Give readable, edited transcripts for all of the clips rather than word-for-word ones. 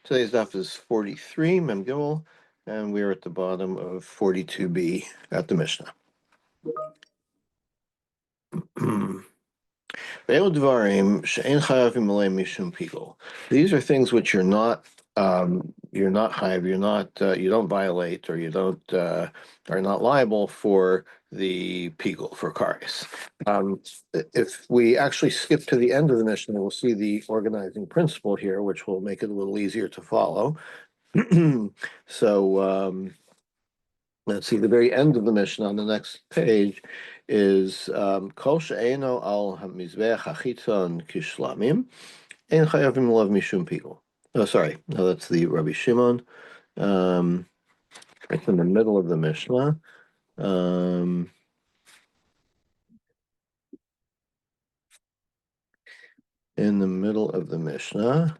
Today's daf is 43, Mem Gimel, and we are at the bottom of 42b at the Mishnah. These are things which you're not chayav, you don't violate, or you don't are not liable for the pigul, for kares. If we actually skip to the end of the Mishnah, we'll see the organizing principle here, which will make it a little easier to follow. So let's see, the very end of the Mishnah on the next page is Kol she'eino al hamizbeach hachitzon kishlamim ein chayavim lav mishum pigul. Oh, sorry, no, that's the Rabbi Shimon. It's in the middle of the Mishnah. In the middle of the Mishnah.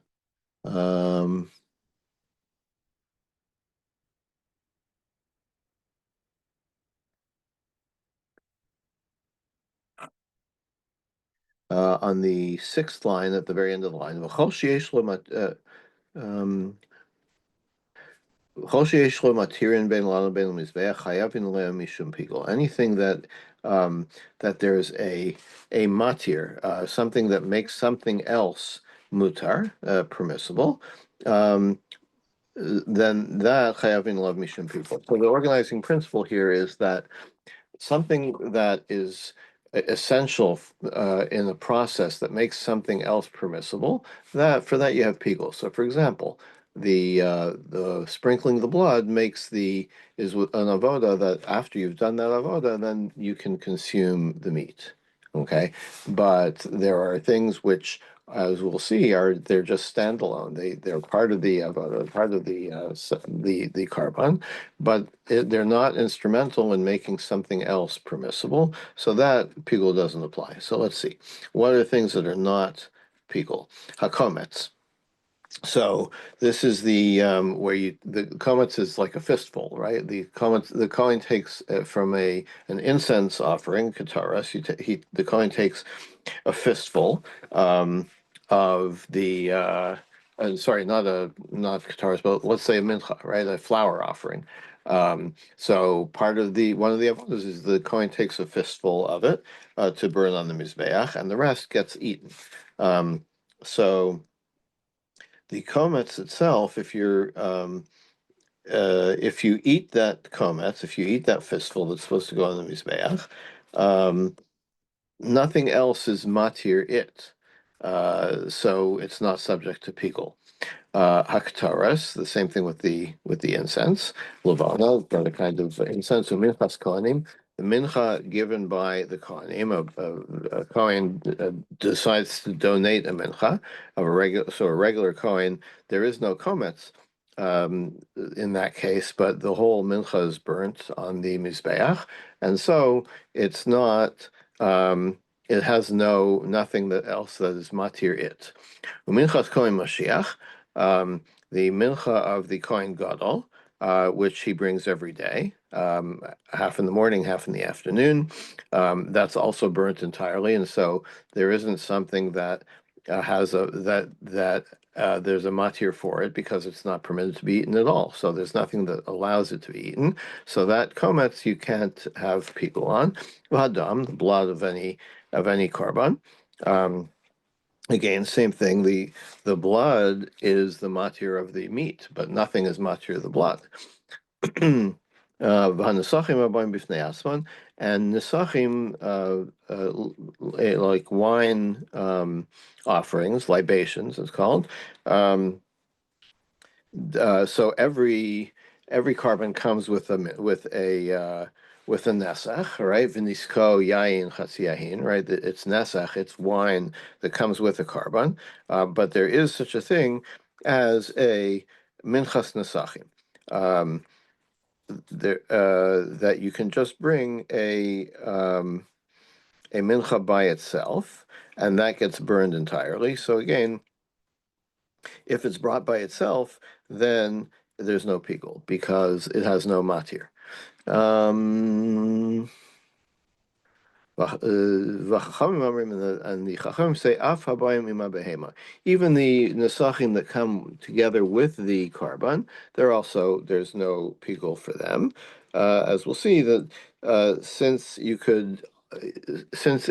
On the sixth line, at the very end of the line, anything that that there's a matir, something that makes something else mutar, permissible, then that chayavin lav mishum pigul. So the organizing principle here is that something that is essential in the process that makes something else permissible, that for that you have pigul. So, for example, the sprinkling of the blood is an avoda that after you've done that avoda, then you can consume the meat. Okay, but there are things which, as we'll see, they're just standalone. They're part of the avoda, part of the carbon, but they're not instrumental in making something else permissible. So that pigul doesn't apply. So let's see, what are things that are not pigul? Hakometz. So this is the where the kometz is like a fistful, right? The kohen takes from an incense offering, kataras. The kohen takes a fistful of the sorry, not kataras, but let's say a mincha, right? A flour offering. So one of the avodas is the kohen takes a fistful of it to burn on the mizbeach, and the rest gets eaten. So the kometz itself, if you eat that kometz, if you eat that fistful that's supposed to go on the mizbeach, nothing else is matir it, so it's not subject to pigul. Haktaras, the same thing with the incense. Levana, another kind of incense. Minchas kohanim, the mincha given by the kohanim. A kohen decides to donate a mincha of a regular kohen. There is no kometz in that case, but the whole mincha is burnt on the mizbeach, and so it's not. It has nothing else that is matir it. Minchas kohen mashiach. The mincha of the kohen gadol, which he brings every day, half in the morning, half in the afternoon. That's also burnt entirely, and so there isn't something that there's a matir for it because it's not permitted to be eaten at all. So there's nothing that allows it to be eaten. So that kometz you can't have pigul on. V'hadam, the blood of any carbon. Again, same thing. The blood is the matir of the meat, but nothing is matir of the blood. And nesachim, like wine offerings, libations, it's called. So every carbon comes with a nesach, right? V'nisko yayin chatzi yahin, right? It's nesach, it's wine that comes with a carbon, but there is such a thing as a minchas nesachim. That you can just bring a mincha by itself, and that gets burned entirely. So again, if it's brought by itself, then there's no pigul because it has no matir. And the Chachamim say, Af habayim ima behema. Even the nesachim that come together with the carbon, there's no pigul for them. As we'll see that since it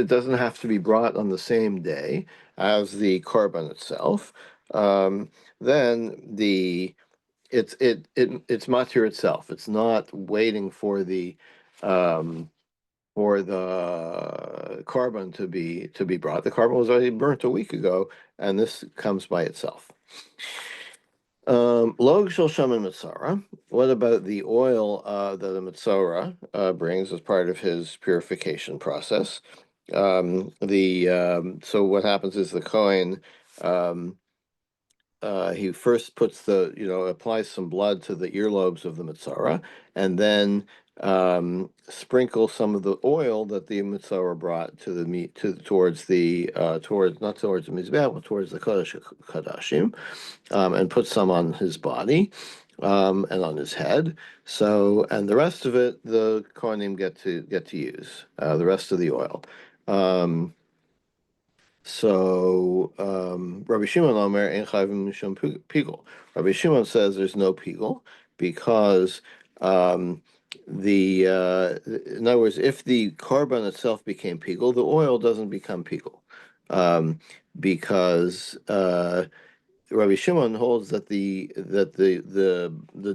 doesn't have to be brought on the same day as the carbon itself, then it's matir itself. It's not waiting um, for the carbon to be brought. The carbon was already burnt a week ago, and this comes by itself. Log shel shaman mitzara. What about the oil that a mitzora brings as part of his purification process? So what happens is the Kohen he first puts applies some blood to the earlobes of the mitzora, and then sprinkles some of the oil that the mitzora brought to the meat towards not towards the mizbeach, but towards the kodesh kadashim, and puts some on his body. And on his head. And the rest of it, the kohanim get to use the rest of the oil. Rabbi Shimon Omer ein chayvim mishum pigul. Rabbi Shimon says there's no pigul because in other words, if the carbon itself became pigul, the oil doesn't become pigul, because Rabbi Shimon holds that the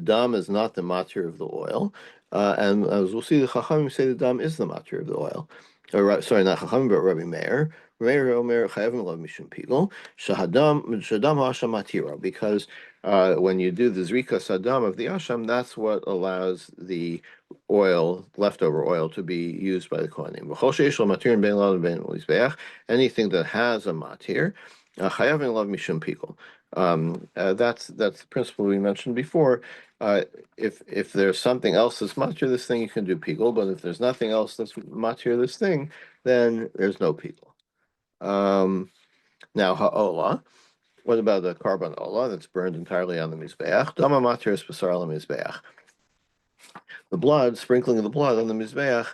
dam is not the matir of the oil, and as we'll see, the Chachamim say the dam is the matir of the oil. Sorry, not Chachamim, but Rabbi Meir. Meir Omer chayavim lav mishum pigul shadam ha'asham matira, because when you do the zrika sadam of the asham, that's what allows the leftover oil, to be used by the kohanim. Anything that has a matir, chayavim lav mishum pigul. That's the principle we mentioned before. If there's something else that's matir this thing, you can do pigul, but if there's nothing else that's matir this thing, then there's no pigul. Now ha'ola. What about the carbon ola that's burned entirely on the mizbeach? Dama matir es basar on the mizbeach. The blood, sprinkling of the blood on the mizbeach,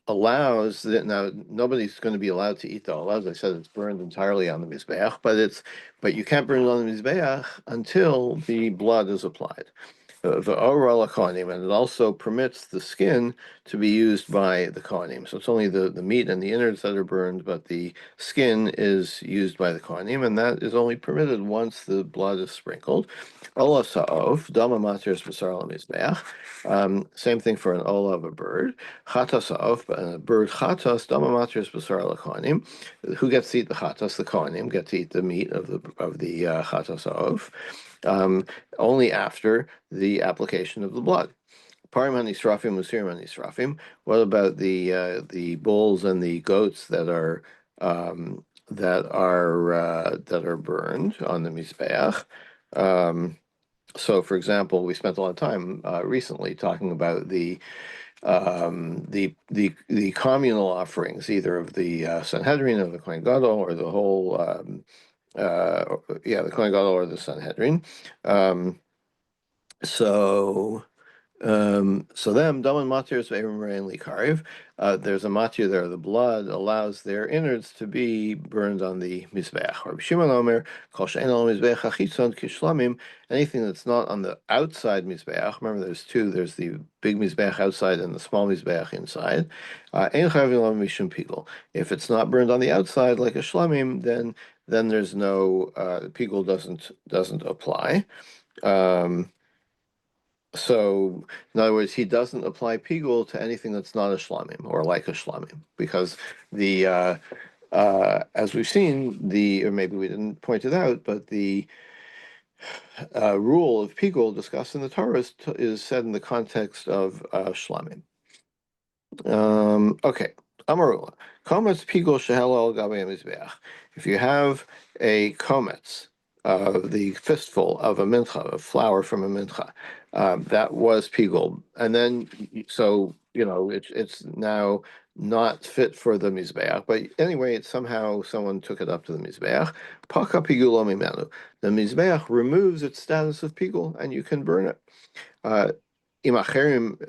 allows that. Now nobody's going to be allowed to eat the ola. As I said, it's burned entirely on the mizbeach, but you can't burn it on the mizbeach until the blood is applied. The oral kohanim, and it also permits the skin to be used by the kohanim. So it's only the meat and the innards that are burned, but the skin is used by the kohanim, and that is only permitted once the blood is sprinkled. Ola sa'ov, dama matir b'sar l'mizbeach. Same thing for an ola of a bird. Chata sa'ov, a bird chatas, dama matir b'sar l'kohanim. Who gets to eat the chatas? The kohanim get to eat the meat of the chata sa'ov. Only after the application of the blood. Parim hanisrafim, musirim hanisrafim. What about the bulls and the goats that are burned on the mizbeach? So, for example, we spent a lot of time recently talking about the communal offerings, either of the Sanhedrin of the Kohen Gadol, or the whole the Kohen Gadol or the Sanhedrin. Them daman matir is ve'erim likariv. There's a matir there. The blood allows their innards to be burned on the mizbeach. Rabbi Shimon Omer kol she'ein al mizbeach hachitzon kishlamim. Anything that's not on the outside mizbeach. Remember, there's two. There's the big mizbeach outside and the small mizbeach inside. Ein chayavim lav mishum pigul. If it's not burned on the outside like a shlamim, then there's no pigul doesn't apply. So, in other words, he doesn't apply pigul to anything that's not a shlamim or like a shlamim, because as we've seen, or maybe we didn't point it out, but the rule of pigul discussed in the Torah is said in the context of shlamim. Okay, Amarula, kometz pigul shehelo al gabei mizbeach. If you have a kometz, the fistful of a mincha, of flour from a mincha, that was pigul, and then it's now not fit for the mizbeach. But anyway, somehow someone took it up to the mizbeach. Paka pigulo mimenu. The mizbeach removes its status of pigul, and you can burn it. Imacherim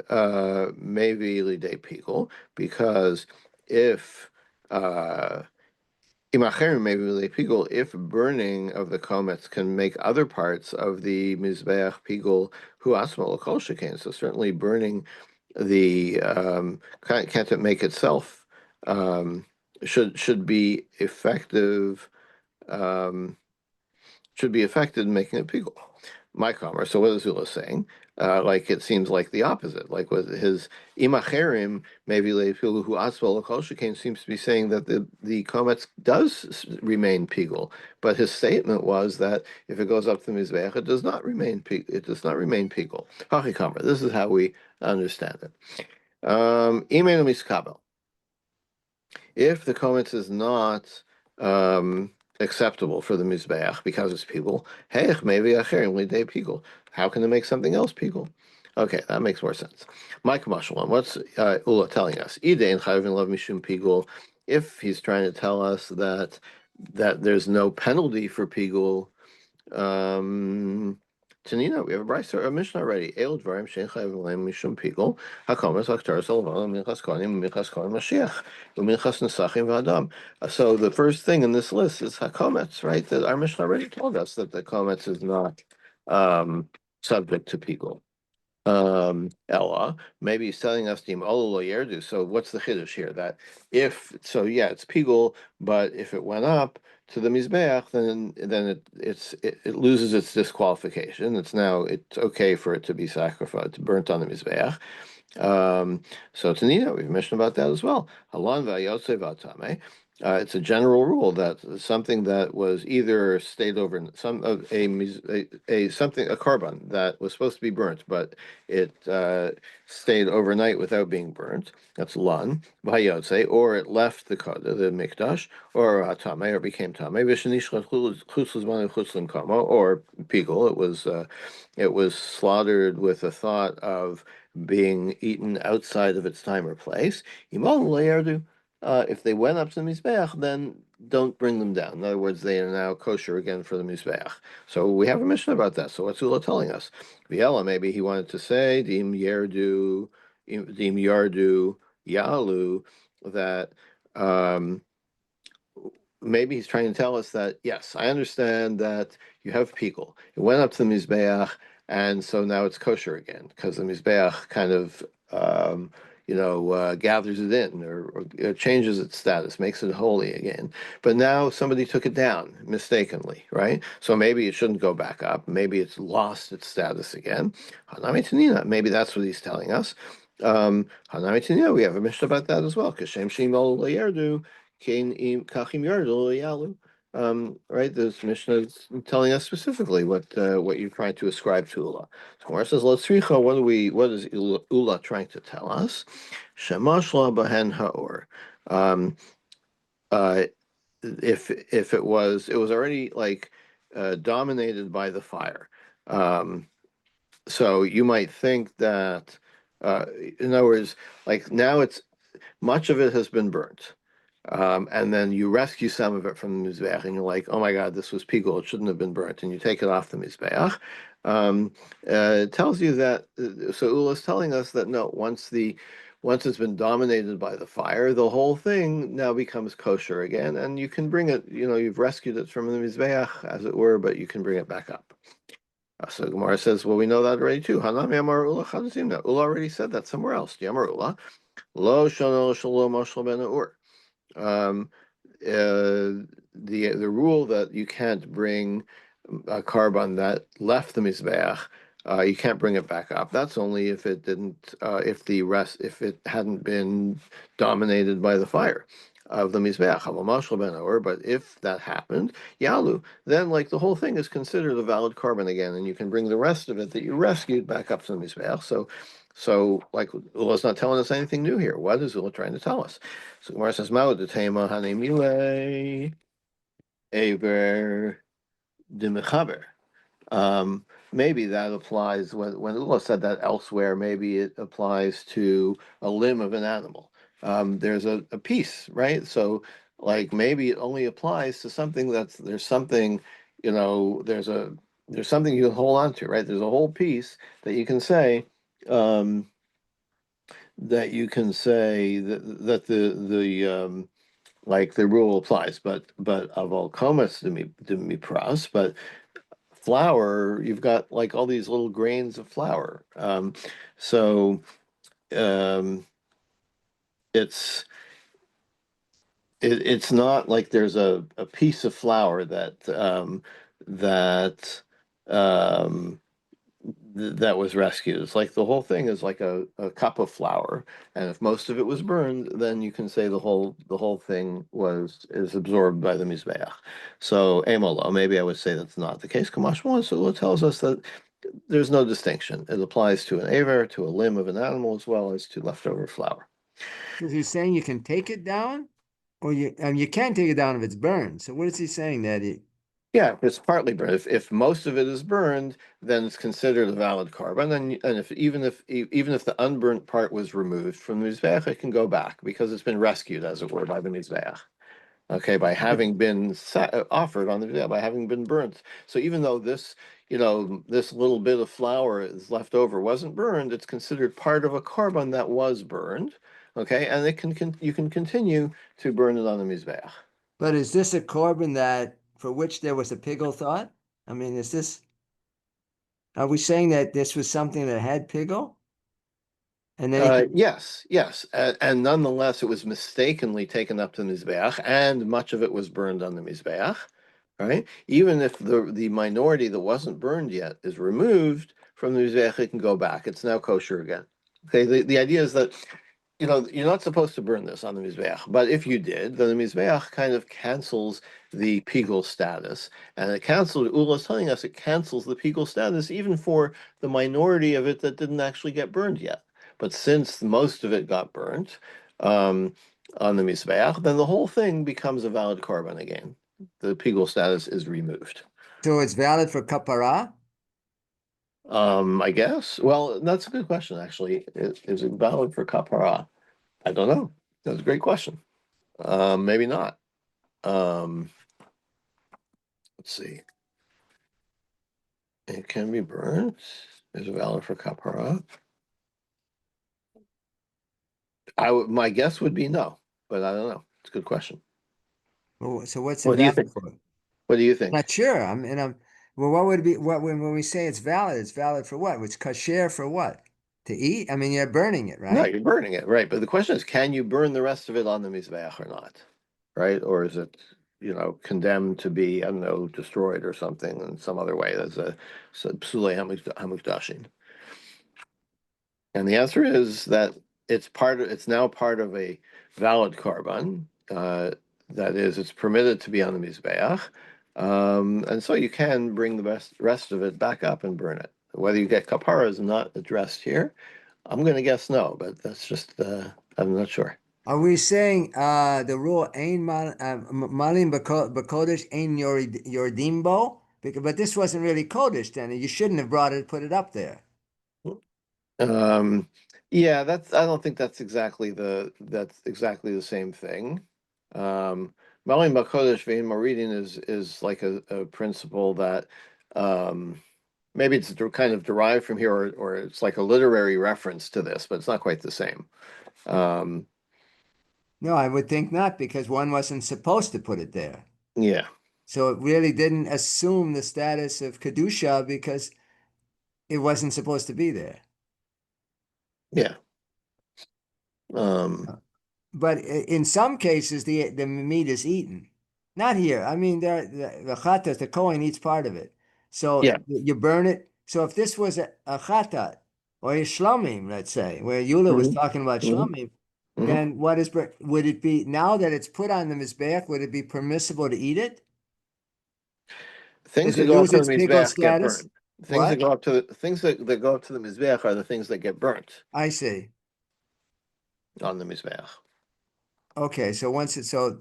maybe lidei pigul, because if Imacherim maybe pigul, if burning of the comets can make other parts of the mizbeach pigul hu asma kol shekain. So certainly burning the can't it make itself should be effective. Um, should be affected in making it pigul. My commerce. So what is Zula saying? Like it seems like the opposite. Like with his imacherim, maybe people who asval shekain seems to be saying that the comets does remain pigul, but his statement was that if it goes up to mizbeach, it does not remain it does not remain pigul. Hachikamer. This is how we understand it. Email miskabel. If the kometz is not acceptable for the mizbeach because it's pigul, hey, maybe acherim lidei pigul. How can they make something else pigul? Okay, that makes more sense. Mike Mashalom, what's Ula telling us? Idein chayvin love mishum pigul. If he's trying to tell us that there's no penalty for pigul, Tanina, we have a brayso, a Mishnah already. El dvarim shein chayavim lehem mishum pigul. Hakomas haktar salvan minchas kohanim minchas kohen Mashiach uminchas nesachim v'adam. So the first thing in this list is hakomets, right? That our Mishnah already told us that the komets is not subject to pigul. Ella, maybe he's telling us the Olo Yerdu. So what's the chiddush here? That if so, yeah, it's pigul, but if it went up to the mizbeach, then it loses its disqualification. It's okay for it to be sacrificed, burnt on the mizbeach. So Tanina, we've mentioned about that as well. Halan v'ayotze v'atame. It's a general rule that something that was either stayed over some of a something a carbon that was supposed to be burnt, but it stayed overnight without being burnt. That's lan v'ayotze, or it left the mikdash, or atame, or became tame. V'shenishchat chutz l'zman chutz l'mkamo, or pigul. It was slaughtered with a thought of being eaten outside of its time or place. If they went up to the Mizbeach, then don't bring them down. In other words, they are now kosher again for the Mizbeach. So we have a mission about that. So what's Ula telling us? Viela, maybe he wanted to say, Dim Yerdu, Dim Yardu, Yalu, that maybe he's trying to tell us that, yes, I understand that you have pigul. It went up to the Mizbeach, and so now it's kosher again, because the Mizbeach kind of, gathers it in or changes its status, makes it holy again. But now somebody took it down mistakenly, right? So maybe it shouldn't go back up. Maybe it's lost its status again. Hanami Tanina, maybe that's what he's telling us. Hanami Tanina, we have a mission about that as well. Kashem Shimol Layerdu. Right? This Mishnah is telling us specifically what you're trying to ascribe to Ula. So Gemara says, "Lotzricha." What is Ula trying to tell us? Shemashla bahen haor. Um, if it was already like dominated by the fire. So you might think that, in other words, like now it's much of it has been burnt. And then you rescue some of it from the Mizbeach, and you're like, oh my God, this was pigul, it shouldn't have been burnt, and you take it off the Mizbeach. It tells you that, so Ula is telling us that no, once it's been dominated by the fire, the whole thing now becomes kosher again, and you can bring it, you've rescued it from the Mizbeach, as it were, but you can bring it back up. So Gemara says, well, we know that already too. Hanami Amar Ula Chadazimna. Ula already said that somewhere else. Yamar Ula. Lo Shano Shalom Moshel Ben Ur. The rule that you can't bring a carbon that left the mizbeach, you can't bring it back up. That's only if it didn't, if it hadn't been dominated by the fire of the mizbeach. But if that happened, yalu, then like the whole thing is considered a valid carbon again, and you can bring the rest of it that you rescued back up to the mizbeach. So, like, Ula's not telling us anything new here. What is Ula trying to tell us? So Gemara says, "Ma'od detema hanemile ever demechaber." Maybe that applies when Ula said that elsewhere. Maybe it applies to a limb of an animal. There's a piece, right? So, like, maybe it only applies to something there's something, there's something you can hold on to, right? There's a whole piece that you can say. Um, that you can say that the like the rule applies, but of all comas to me pras, but flour, you've got like all these little grains of flour. So um, it's it's not like there's a piece of flour that um, that was rescued. It's like the whole thing is like a cup of flour, and if most of it was burned, then you can say the whole thing was is absorbed by the mizbeach. So emolo, maybe I would say that's not the case. Kamash so it tells us that there's no distinction. It applies to an aver, to a limb of an animal, as well as to leftover flour. Is he saying you can take it down, or you can't take it down if it's burned? So what is he saying that he? Yeah, if it's partly burned. If most of it is burned, then it's considered a valid carbon. And if even if the unburnt part was removed from the mizbeach, it can go back because it's been rescued, as it were, by the mizbeach. Okay, by having been offered on the mizbeach, by having been burnt. So even though this, this little bit of flour is left over wasn't burned, it's considered part of a carbon that was burned. Okay, and you can continue to burn it on the mizbeach. But is this a korban that for which there was a pigul thought? I mean, is this? Are we saying that this was something that had pigul, and then he could? Yes, yes, and nonetheless, it was mistakenly taken up to the mizbeach, and much of it was burned on the mizbeach. Right? Even if the minority that wasn't burned yet is removed from the mizbeach, it can go back. It's now kosher again. Okay, the idea is that you're not supposed to burn this on the Mizbeach, but if you did, then the Mizbeach kind of cancels the Pigul status. And it cancels, Ula is telling us it cancels the Pigul status even for the minority of it that didn't actually get burned yet. But since most of it got burnt um, on the Mizbeach, then the whole thing becomes a valid korban again. The Pigul status is removed. So it's valid for kapara. I guess. Well, that's a good question, actually. Is it valid for kapara? I don't know. That's a great question. Maybe not. Um, let's see. It can be burnt. Is it valid for kapara? My guess would be no, but I don't know. It's a good question. So what's it What do you valid think? for? What do you think? Not sure. I'm. Well, what would it be? What when we say it's valid for what? It's kasher for what? To eat? I mean, you're burning it, No, right? you're burning it, right? But the question is, can you burn the rest of it on the mizbeach or not? Right? Or is it, condemned to be, I don't know, destroyed or something in some other way? That's a psule hamukdashin. And the answer is that it's now part of a valid carbon. That is, it's permitted to be on the Mizbeach. And so you can bring the rest of it back up and burn it. Whether you get kapara is not addressed here. I'm going to guess no, but that's just, I'm not sure. Are we saying the rule ain malim bakodesh ain yordimbo? But this wasn't really kodesh then. You shouldn't have put it up there. Um, yeah, I don't think that's exactly the same thing. Malim Bakodesh Vein Moridin is like a principle that maybe it's kind of derived from here, or it's like a literary reference to this, but it's not quite the same. Um, No, I would think not because one wasn't supposed to put it there. yeah, So it really didn't assume the status of kedusha because it wasn't supposed to be there. yeah. Um, But in some cases, the meat is eaten. Not here. I mean, the chatat, the Kohen eats part of it. So yeah. you burn it. So if this was a chatat or a shlamim, let's say, where Yula was Hmm. talking about Hmm. shlamim, Hmm. then would it be now that it's put on the mizbeach? Would it be permissible to eat it? Things Does that it go up lose to the its pickle mizbeach get status? burned. Things that What? go up to the things that go up to the mizbeach are the things that get burnt I see. on the mizbeach. Okay, so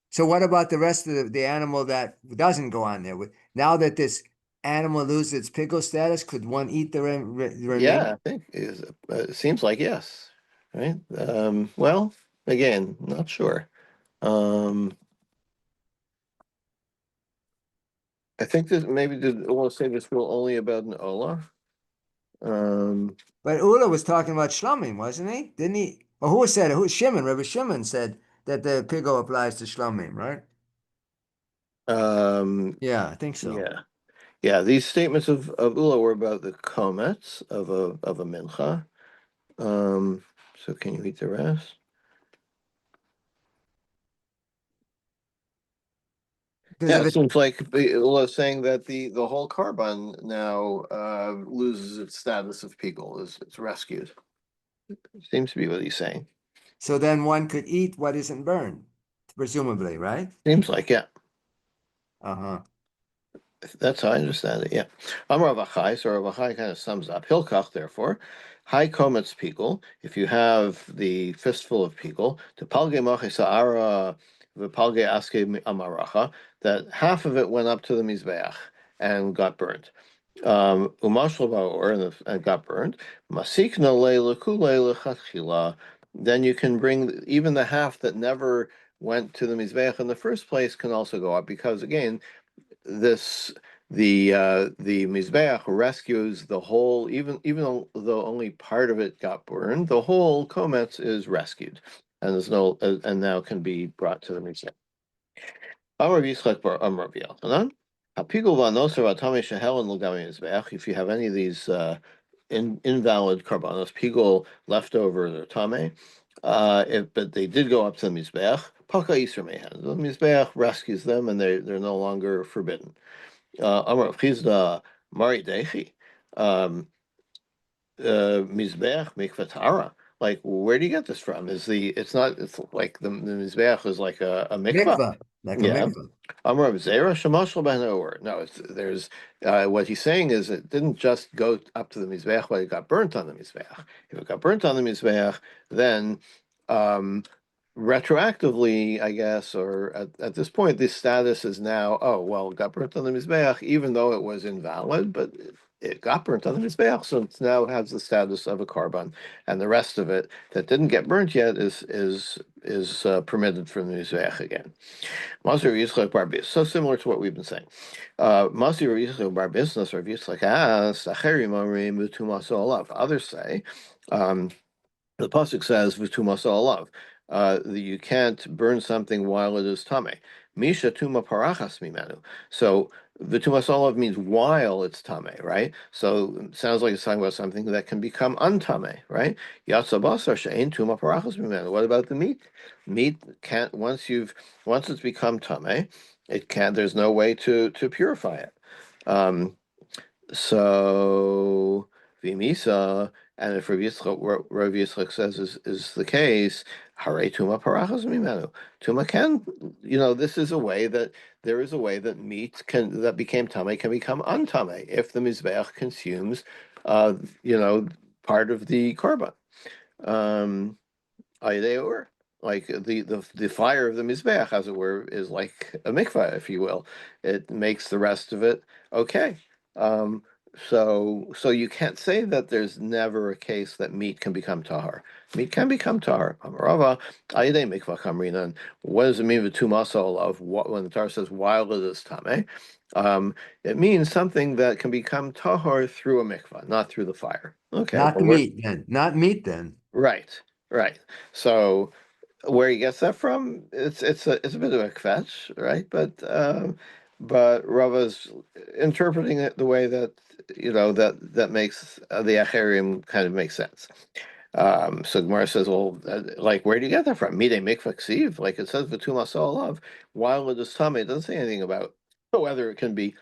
so what about the rest of the animal that doesn't go on there? Now that this animal loses its pickle status, could one eat the Yeah, remaining? I think it seems like yes, right? Well, again, not sure. Um, I think that maybe I want to say this rule only about an Ola. Um, But Ula was talking about shlomim, wasn't he? Didn't he? Or who said it? Who Shimon? Rabbi Shimon said that the pigo applies to shlomim, right? Um, Yeah, I think so. yeah. Yeah, these statements of Ula were about the komets of a mincha. Um, so can you read the rest? Because Yeah, if it it seems like Ula is saying that the whole carbon now loses its status of pigul, is it's rescued. Seems to be what he's saying. so then one could eat what isn't burned, presumably, right? Seems like, yeah. Uh-huh. That's how I understand it, yeah. Amar Avachai, so Avachai kind of sums up. Hilkach, therefore, high komets pigul, if you have the fistful of pigul, to palge mache sa'ara v'palge aske amaracha, that half of it went up to the Mizbeach and got burnt. Umashal ba'or, and got burned. Masikna leila kulei lechatchila, then you can bring even the half that never went to the Mizbeach in the first place can also go up, because again, this the mizbeach rescues the whole, even though only part of it got burned, the whole komets is rescued, and there's no and now can be brought to the mizbeach. Amar Yitzchak bar Amar B'Yochanan, Hapigul v'anoser v'atame shehelen l'gami mizbeach. If you have any of these invalid karbanos, pigul leftover or tame, but they did go up to the mizbeach. Paka Yisrael Mehan. The mizbeach rescues them, and they're no longer forbidden. Amar Chizda Mari Dechi, Mizbeach Mikvatara. Like, where do you get this from? It's not, it's like the Mizbeach is like a mikvah. Mikvah, like a Yeah. mikvah. Amar Zera Shemashal Ben Or. No, there's what he's saying is it didn't just go up to the Mizbeach, but it got burnt on the Mizbeach. If it got burnt on the Mizbeach, then um, retroactively, I guess, or at this point, this status is now, oh, well, it got burnt on the Mizbeach, even though it was invalid, but it got burnt on the Mizbeach, so it now has the status of a carbon, and the rest of it that didn't get burnt yet is permitted from the Mizbeach again. Masir Yitzchak Bar Bis, so similar to what we've been saying. Masir Yitzchak Bar Bis, Nasir Yitzchak asks, Acherim Amrim V'tumas Olav. Others say, um, the pasuk says "v'tumas olav," that you can't burn something while it is tame. Misha tuma parachas mimenu. So v'tumas olav means while it's tame, right? So it sounds like it's talking about something that can become untame, right? Yatsa basar she'ein tuma parachas mimenu. What about the meat? Meat can't once it's become tame, it can't. There's no way to purify it. Um, so Vimisa, and if Rav Yitzchak says is the case, Hare Tuma Parachas Mimenu. Tuma can, this is a way that there is a way that meat that became tame can become untame if the mizbeach consumes, uh, you know, part of the korban. Um, Aydeor, like the fire of the mizbeach, as it were, is like a mikvah, if you will. It makes the rest of it okay. Um, so you can't say that there's never a case that meat can become tahar. Meat can become tahar. Amarava, ayde mikvah kamrinan. What does it mean with tumasol of what when the Torah says while it is tame? It means something that can become tahar through a mikvah, not through the fire. Okay, Not well the we're meat then. Not meat then. right, right. So where he gets that from, it's a bit of a fetch, right? But Rava's interpreting it the way that that makes the Acherim kind of makes sense. So Gemara says, well, like, where do you get that from? Mide mikvah ksiv, like it says v'tumas olav, while it is tummy, it doesn't say anything about whether it can be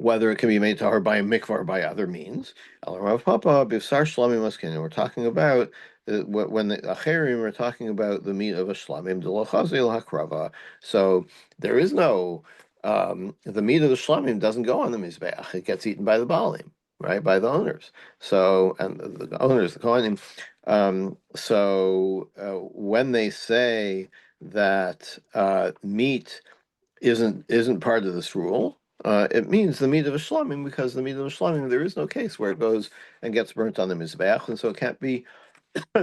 made tahor by a mikvah or by other means. El Rav Papa b'sar shlamim maskin. We're talking about when the acherim are talking about the meat of a shlamim d'lo chazil hakrava. So there is no the meat of the shlamim doesn't go on the mizbeach. It gets eaten by the balim, right, by the owners. So and the owners, the kohanim. When they say that meat isn't part of this rule. It means the meat of a shlamim, because the meat of a shlamim, there is no case where it goes and gets burnt on the mizbeach, and so it can't be.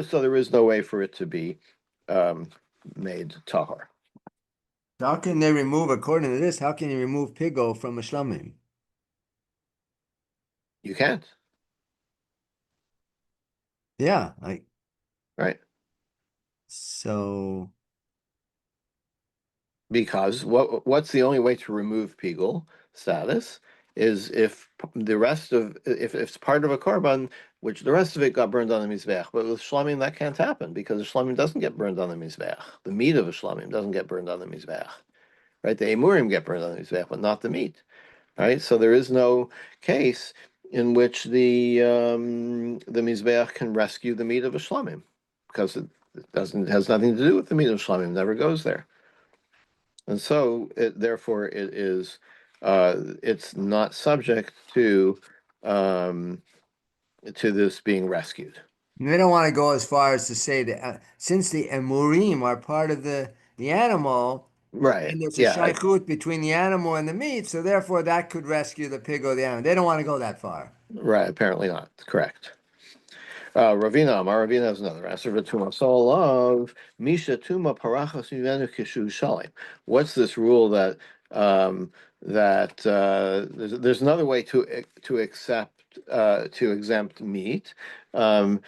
So there is no way for it to be um, made tahar. How can they remove, according to this, how can you remove pigo from a shlamim? You can't. Yeah, right? so Because what's the only way to remove pigul status is if the rest of if it's part of a korban, which the rest of it got burned on the mizbech. But with shlamim that can't happen because the shlamim doesn't get burned on the mizbech. The meat of a shlamim doesn't get burned on the mizbech, right? The emurim get burned on the mizbech, but not the meat, right? So there is no case in which the mizbech can rescue the meat of a shlamim because it doesn't has nothing to do with the meat of shlamim. It never goes there. And so, therefore, it's not subject um, to this being rescued. they don't want to go as far as to say that since the emurim are part of the animal, Right. and there's a Yeah. shaykhut between the animal and the meat, so therefore that could rescue the pig or the animal. They don't want to go that far. Right. Apparently not. Correct. Ravina Amar Ravina has another answer. V'tuma soul of Misha Tuma Parachas Mimenu Kishu Shalim. What's this rule that there's another way to accept to exempt meat? Um,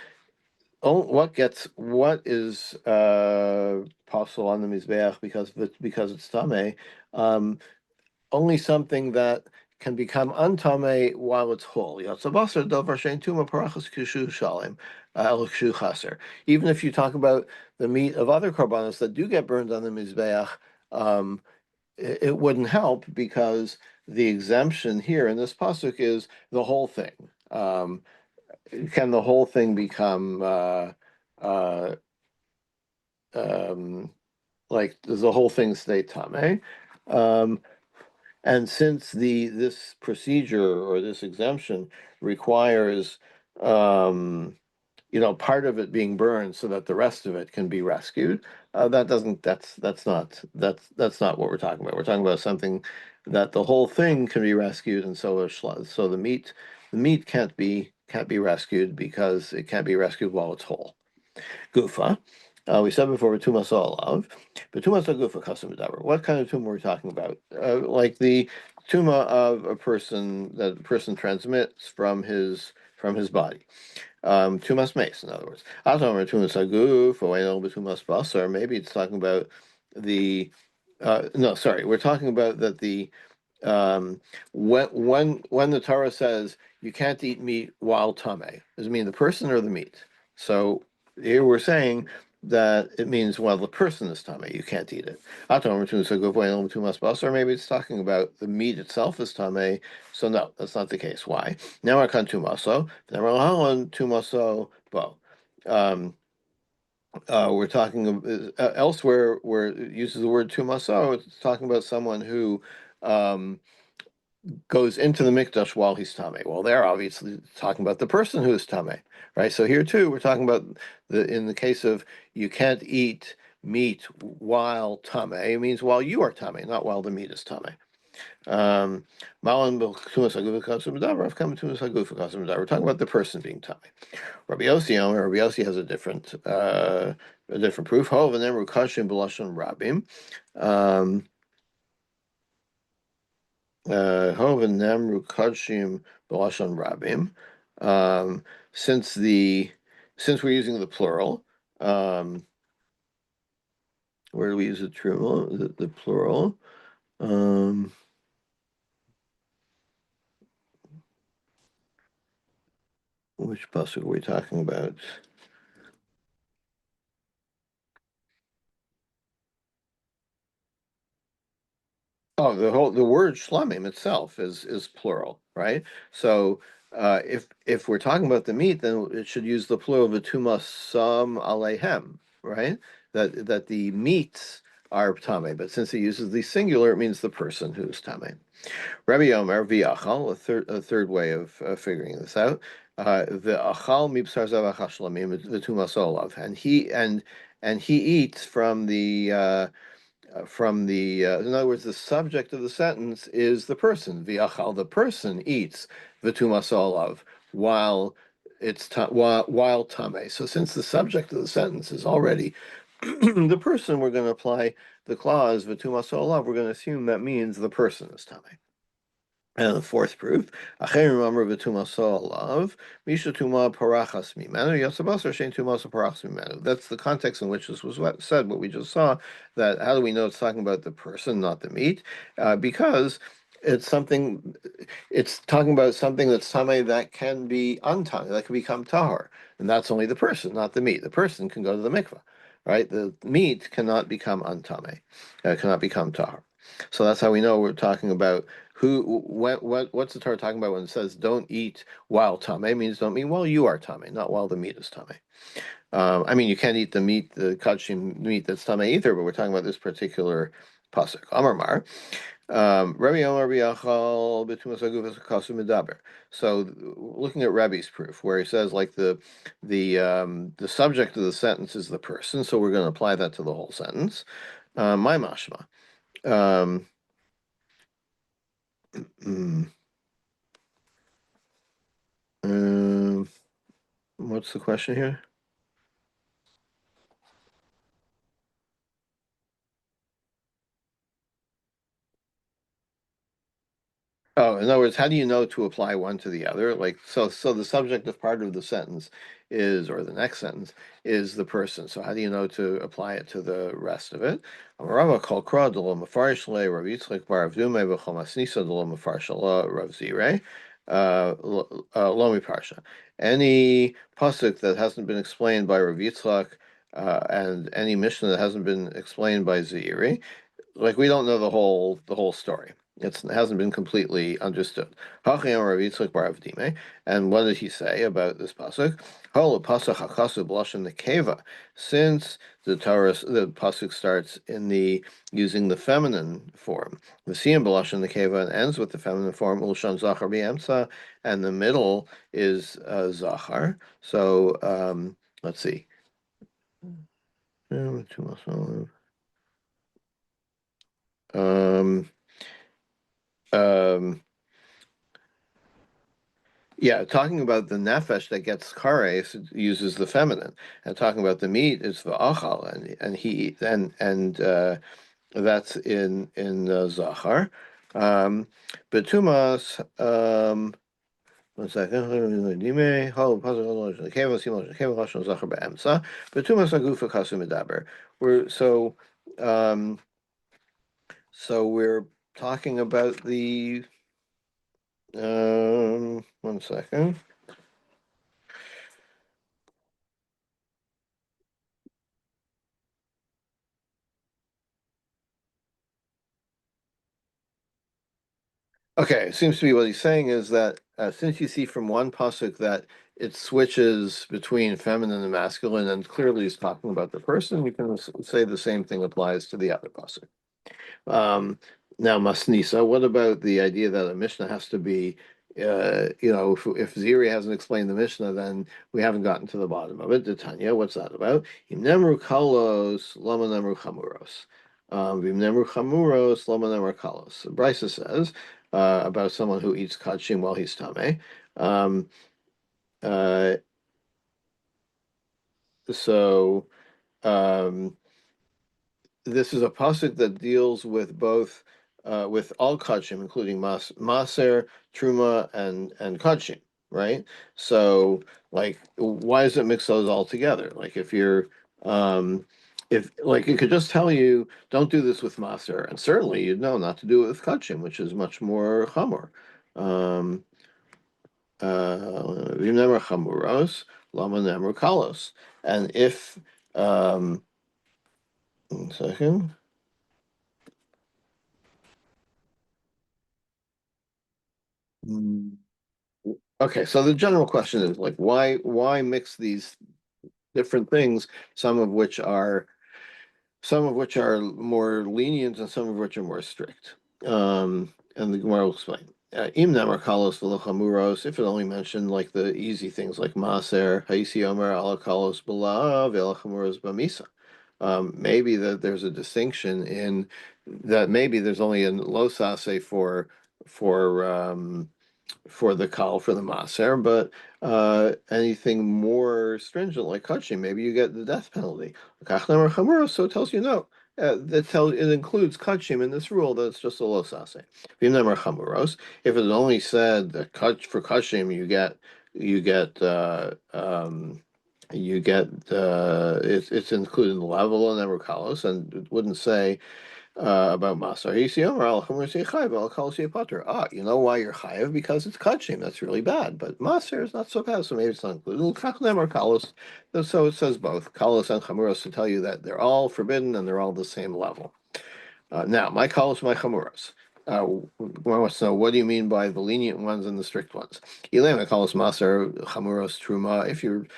what is possible on the mizbeach because it's tame? Um, Only something that can become untame while it's whole. Yatzabasar davar shein tuma parachas kishu shalim el kishu chaser. Even if you talk about the meat of other korbanos that do get burned on the mizbeach, um, it wouldn't help because the exemption here in this pasuk is the whole thing. Can the whole thing become uh, um, like does the whole thing stay tame? Um, and since the this procedure or this exemption requires part of it being burned so that the rest of it can be rescued, that doesn't that's not what we're talking about. We're talking about something that the whole thing can be rescued, and so the meat can't be rescued because it can't be rescued while it's whole. Gufa. We said before, tumas olav, but tumas gufa custom medaber. What kind of tumor are we talking about? Like the tuma of a person that a person transmits from his body. Tumas mace, in other words. Atam tumas aguf, or tumas basar. Maybe it's talking about the. No, sorry, we're talking about that the when the Torah says you can't eat meat while tame, does it mean the person or the meat? So here we're saying that it means while the person is tame, you can't eat it. Or maybe it's talking about the meat itself is tame. So no, that's not the case. Why? Now I can tumaso. Tumaso bo. Um, we're talking elsewhere where it uses the word tumaso. It's talking about someone who um, goes into the mikdash while he's tame. Well, they're obviously talking about the person who is tame, right? So here too, we're talking about in the case of you can't eat meat while tame. It means while you are tame, not while the meat is tame. We're talking about the person being tame. Rabbi Yossi has a different proof. Hov and then Rukashim B'lashon Rabim. Um, Hov and Nemru Kadshim B'lashon Rabim. Um, since we're using the plural, where do we use the plural? The plural. Um, which pasuk are we talking about? Oh, the word shlamim itself is plural, right? So if we're talking about the meat, then it should use the plural v'tumas sam alehem, right? That the meats are tame, but since it uses the singular, it means the person who's tame. Rabbi Yomer v'achal, a third way of figuring this out. The achal mibsar zavach shlamim v'tumas olav, and he eats in other words, the subject of the sentence is the person. V'achal, the person eats v'tumas olav while while tame. So since the subject of the sentence is already the person, we're going to apply the clause v'tumas olav. We're going to assume that means the person is tame. And the fourth proof, Acherim Amar V'Tuma Alav, Misha Tuma Parachas Mimenu, Yosabasar Shein Tuma Parachas Mimenu. That's the context in which this was said, what we just saw, that how do we know it's talking about the person, not the meat? Because it's something, it's talking about something that's tamei that can be untame, that can become tahor. And that's only the person, not the meat. The person can go to the mikveh, right? The meat cannot become untame, cannot become tahor. So that's how we know we're talking about what's the Torah talking about when it says don't eat while tame means don't mean while you are tame, not while the meat is tame. I mean, you can't eat the meat, the kachim meat that's tame either, but we're talking about this particular pasuk. Amar Mar, Rabbi Amar B'Yachal B'Tumas Agufas Kasu Medaber. So, looking at Rabbi's proof, where he says like the subject of the sentence is the person, so we're going to apply that to the whole sentence. My mashma. Um, mm, um, what's the question here? Oh, in other words, how do you know to apply one to the other? Like, so the subjective part of the sentence is, or the next sentence is the person. So how do you know to apply it to the rest of it? Rava kol kra d'lo mefarish le Rav Yitzchak bar Avdume v'chol masnisa d'lo mefarish la Rav Zireh lo miparsha. Any pasuk that hasn't been explained by Rav Yitzchak and any mishnah that hasn't been explained by Ziri, like we don't know the whole story. It hasn't been completely understood. And what did he say about this pasuk? Since the pasuk starts in the using the feminine form, the siyam b'lashon nekeva and ends with the feminine form ulshan zachar b'emsa, and the middle is zachar. So let's see. Um, um, Yeah, talking about the nefesh that gets kares uses the feminine, and talking about the meat is the achal, and he that's in zachar. Betumas, one second. Betumas agufa kasu medaber. We're um, so we're talking about the one second. Okay, it seems to be what he's saying is that since you see from one pasuk that it switches between feminine and masculine, and clearly he's talking about the person, you can say the same thing applies to the other pasuk. Um, Now, Masnisa, what about the idea that a Mishnah has to be, if Ziri hasn't explained the Mishnah, then we haven't gotten to the bottom of it. The Tanya, what's that about? Im nemru kalos, lama nemru chamuros. Im nemru chamuros, lama nemru kalos. Brisa says about someone who eats kachim while he's tame. Um, uh, so. Um, this is a pasuk that deals with both with all kachim, including maser, truma, and kachim, right? So, like, why does it mix those all together? Like, if like it could just tell you don't do this with maser, and certainly you'd know not to do it with kachim, which is much more chamor. Um, V'nemer chamuros, lama nemer kalos, and if one second. Okay, so the general question is like why mix these different things, some of which are more lenient and some of which are more strict. And the Gemara will explain. Im namar kalos v'lo chamuros, if it only mentioned like the easy things like maser, haisi omer ala kalos b'la ve'ala chamuros b'misa. Maybe that there's a distinction in that maybe there's only a losase for for the kal for the maser, but anything more stringent like kachim, maybe you get the death penalty. So it tells you no. it includes kachim in this rule that it's just a losase. V'imnemar chamuros. If it only said that for kachim you get it's included in the level and never kalos, and it wouldn't say about Masar. You know why you're chayav? Because it's kachim. That's really bad. But Masar is not so bad, so maybe it's not included. Or kalos. So it says both kalos and chamuros to tell you that they're all forbidden and they're all the same level. Now, my kalos, my chamuros. One wants to know, what do you mean by the lenient ones and the strict ones? Ilema kalos Masar chamuros truma. If you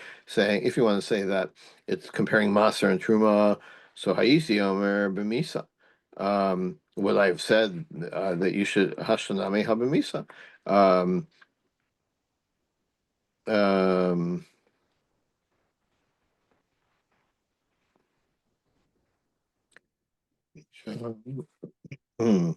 want to say that it's comparing Masar and truma, so hayisi omer b'misa. What I've said that you should hashanami habemisa. Um, um, hmm.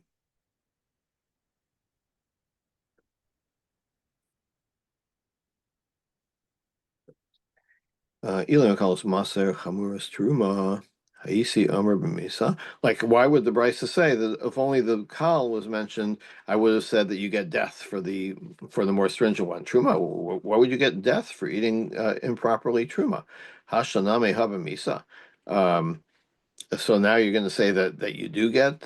Elam calls Maser Chamuras Teruma, Haisi Amr B'Misa. Like, why would the Brisa say that if only the Kal was mentioned, I would have said that you get death for the more stringent one. Truma, why would you get death for eating improperly Truma? Hashaname Habamisa. Um, so now you're going to say that you do get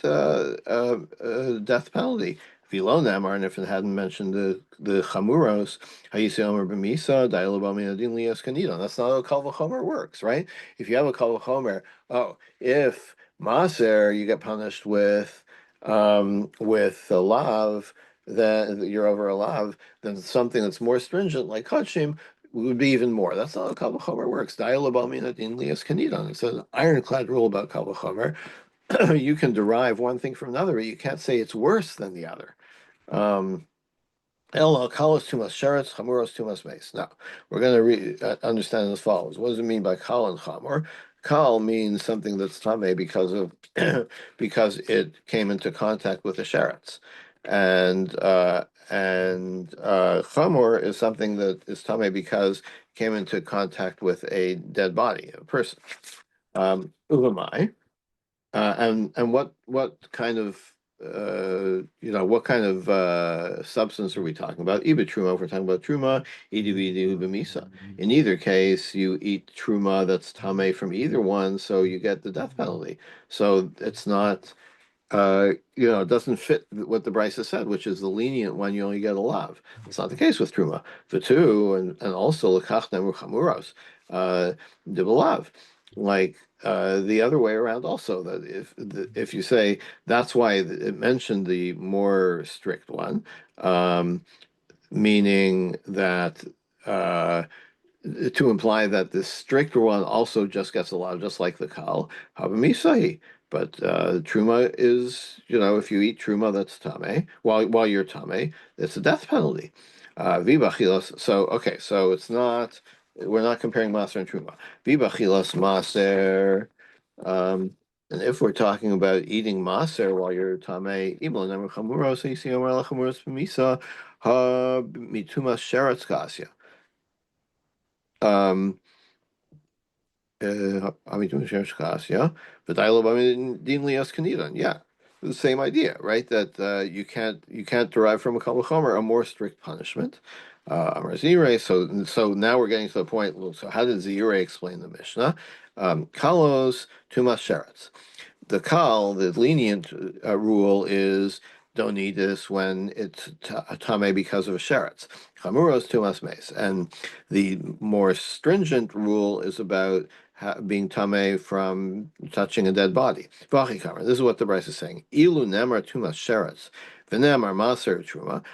death penalty. Vilo Namar, and if it hadn't mentioned the chamuros, Hayisi Omer B'Misa, Dialabamina Lias Kanidon. That's not how a Kal V'chomer works, right? If you have a Kal V'chomer, if Maser you get punished with a lav, then you're over a lav, then something that's more stringent like Kachim would be even more. That's not how Kal V'chomer works. Dialabamina Lias Kanidon. It's an ironclad rule about Kal V'chomer. You can derive one thing from another, but you can't say it's worse than the other. Um, El kalos tumas sheretz, chamuros tumas mace. Now, we're going to understand as follows. What does it mean by kal and chamor? Kal means something that's tame because it came into contact with the sheretz, and chamor is something that is tame because it came into contact with a dead body, a person. Ulamai. And what kind of what kind of substance are we talking about? Iba truma, if we're talking about truma, idividu b'misa. In either case, you eat truma that's tame from either one, so you get the death penalty. So it's not it doesn't fit what the Brisa said, which is the lenient one, you only get a lav. It's not the case with Truma. The two, and also Lekach Nemru Chamuros, Dibalav. Like the other way around, also, that if you say that's why it mentioned the more strict one, meaning that to imply that the stricter one also just gets allowed, just like the kal, habamisahi. But truma is, if you eat truma that's tame, while you're tame, it's a death penalty. Vibachilas. So okay, so it's not. We're not comparing maser and truma. Vibachilas maser. Um, and if we're talking about eating maser while you're tame, ibla nemer chamuros, isi omer la chamuros b'misa, ha mitumas sheretz kasya. Um, yeah, but yeah, the same idea, right? That you can't derive from a kal v'chomer a more strict punishment. So now we're getting to the point. So how did Zire explain the Mishnah? Kalos tumas sheretz. The kal, the lenient rule is don't eat this when it's tame because of a sheretz. Chamuros tumas mace, and the more stringent rule is about being tame from touching a dead body. This is what the Bryce is saying. Ilu nemar tumas sheretz, v'nemar maser truma.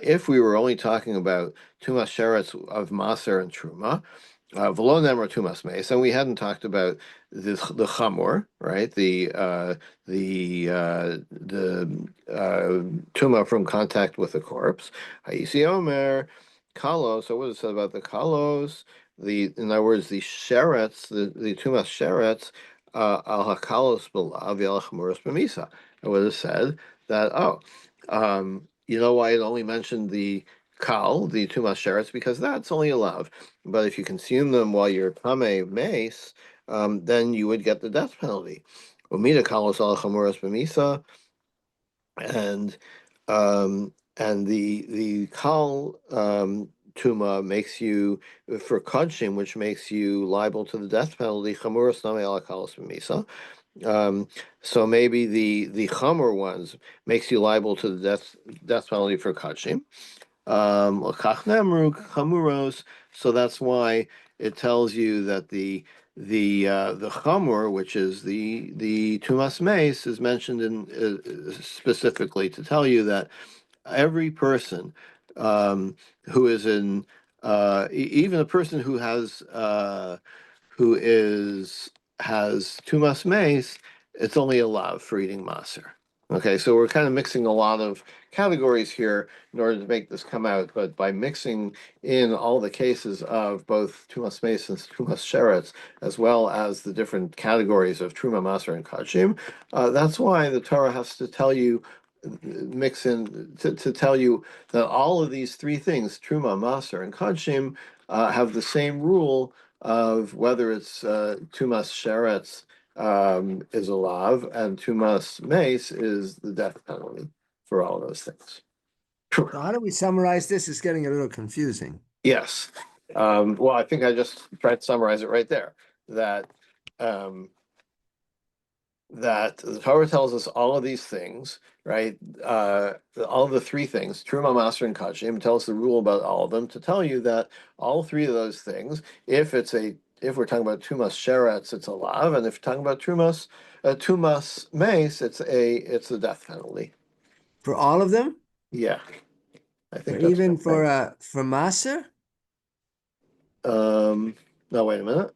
If we were only talking about tumas sheretz of maser and truma, v'lo nemar tumas mace, and we hadn't talked about the chamor, right? The tuma from contact with the corpse. Hayisi omer kalos. So what is it said about the kalos? In other words, the sherets, the tumas sherets, al hakalos b'lav yal chamuros b'misa. I would have said that. You know why it only mentioned the kal, the tumas sherets, because that's only allowed. But if you consume them while you're tame mace, then you would get the death penalty. Umida kalos al chamuras b'misa, and the kal tuma makes you for kodshim, which makes you liable to the death penalty. Chamuras name ala kalos b'misa. So maybe the chamur ones makes you liable to the death penalty for kodshim. Chamuros. So that's why it tells you that the chamur, which is the tumas meis, is mentioned in specifically to tell you that every person who is in even a person who is has tumas meis, it's only allowed for eating maser. Okay, so we're kind of mixing a lot of categories here in order to make this come out, but by mixing in all the cases of both tumas meis and tumas sheretz, as well as the different categories of truma, maser, and kachim, that's why the Torah has to tell you mix in to tell you that all of these three things, truma, maser, and kachim, have the same rule of whether it's tumas sheretz is a lav and tumas mace is the death penalty for all those things. So how do we summarize this? It's getting a little confusing. Yes. Well, I think I just tried to summarize it right there. That that the Torah tells us all of these things, right? All the three things, Truma, Maser, and Kachim, tell us the rule about all of them to tell you that all three of those things, if we're talking about Tumas Sheretz, it's a lav, and if you're talking about Tumas Mace, it's a death penalty. For all of them? Yeah, I Or think that's even right. for Maser? No, wait a minute.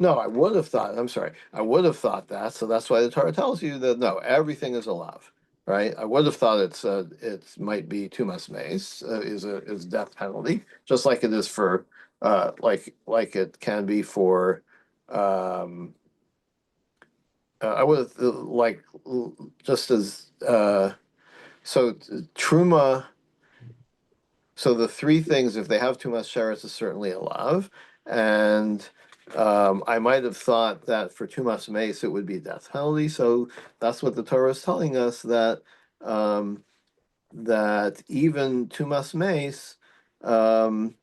No, I would have thought, I'm sorry, I would have thought that. So that's why the Torah tells you that no, everything is a lav, right? I would have thought it might be tumas meis is death penalty, just like it is for like it can be for I would have like just as so truma. So the three things, if they have tumas sheretz, is certainly a lav, and I might have thought that for tumas mace it would be death penalty. So that's what the Torah is telling us um, that even tumas mace, um,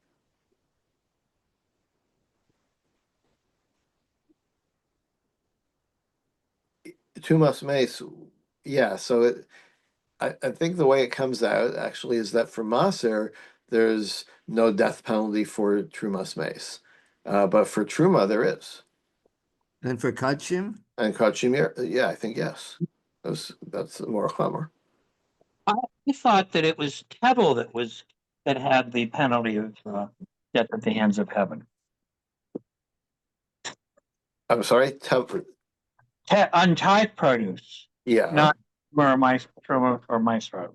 tumas mace, yeah. So I think the way it comes out actually is that for maser there's no death penalty for trumas mace, but for truma there is. And for Kachim? And Kachimir, yeah, I think yes. That's more Hummer. I thought that it was Kevel that had the penalty of death at the hands of heaven. I'm sorry, Untied produce, yeah. not or maestro.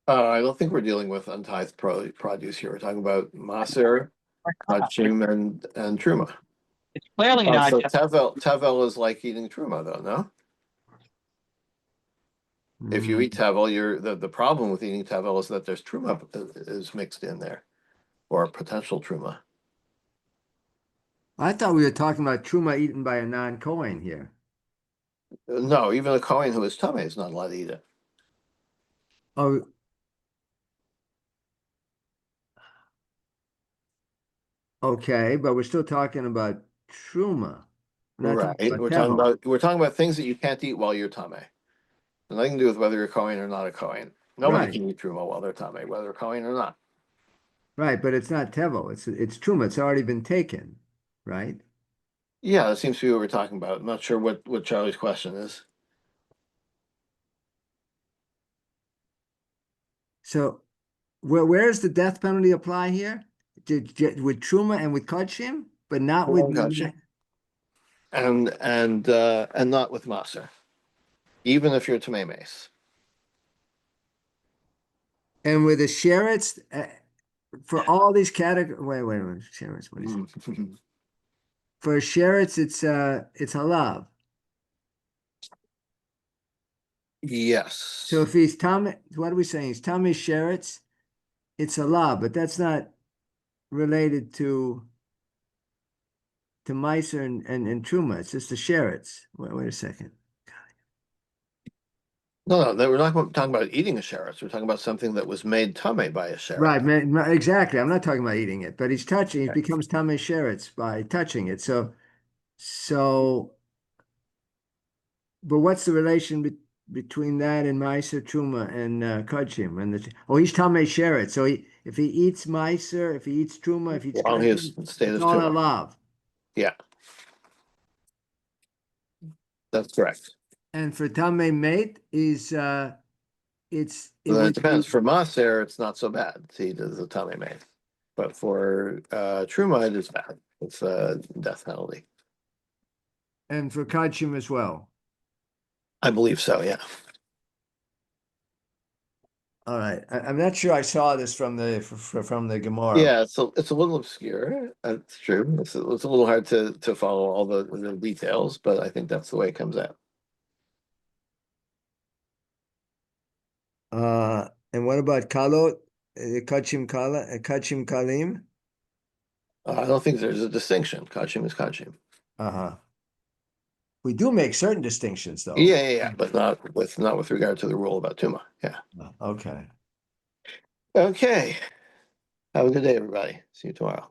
I don't think we're dealing with untithed produce here. We're talking about Maser, Kachim, and Truma. It's clearly not. So Tevel is like eating Truma, though, no? If you Mm. eat Tevel, the problem with eating Tevel is that there's Truma is mixed in there, or potential Truma. I thought we were talking about Truma eaten by a non-Kohen here. No, even a Kohen who is Tameh is not allowed to eat it. Oh, okay, but we're still talking about Truma. We're not talking Right. about Tevel. We're talking about things that you can't eat while you're Tameh. Nothing to do with whether you're Kohen or not a Kohen. Nobody Right, can eat Truma while they're Tameh, whether Kohen or not. right, but it's not Tevel. It's Truma. It's already been taken, right? Yeah, that seems to be what we're talking about. I'm not sure what Charlie's question is. So where's the death penalty apply here? With Truma and with Kachim, but not with. Gotcha. And not with Maser, even if you're Tameh Mace. And with the Sheretz, for all these categories. Wait. Sheretz, what is it? For Sheretz, it's halav. Yes. So if he's Tam, what are we saying? He's Tameh Sheretz, it's halav, but that's not related to to Meiser and Truma. It's just the sherets. Wait a second. No, we're not talking about eating a sheretz. We're talking about something that was made tame by a sheretz. Right, exactly. I'm not talking about eating it, but he's touching. It becomes tamei sherets by touching it. So, but what's the relation between that and Meiser Truma and Kachim? And he's tamei sheret. So if he eats Meiser, if he eats Truma, if he eats Well, he Kachim, is state it's as all tumah. alav. Yeah, that's correct. And for tamei mate is it Well, would it depends. be, For maser, it's not so bad to eat as a tame made, but for truma, it is bad. It's a death penalty. and for Kachim as well. I believe so. Yeah. All right, I'm not sure I saw this from the Gemara. Yeah, it's a little obscure. That's true. It's a little hard to follow all the details, but I think that's the way it comes out. And what about kalot, kachim kala, kachim kalim? I don't think there's a distinction. Kachim is kachim. Uh-huh. We do make certain distinctions, though. Yeah, but not with regard to the rule about tuma. Yeah. Okay. Okay. Have a good day, everybody. See you tomorrow.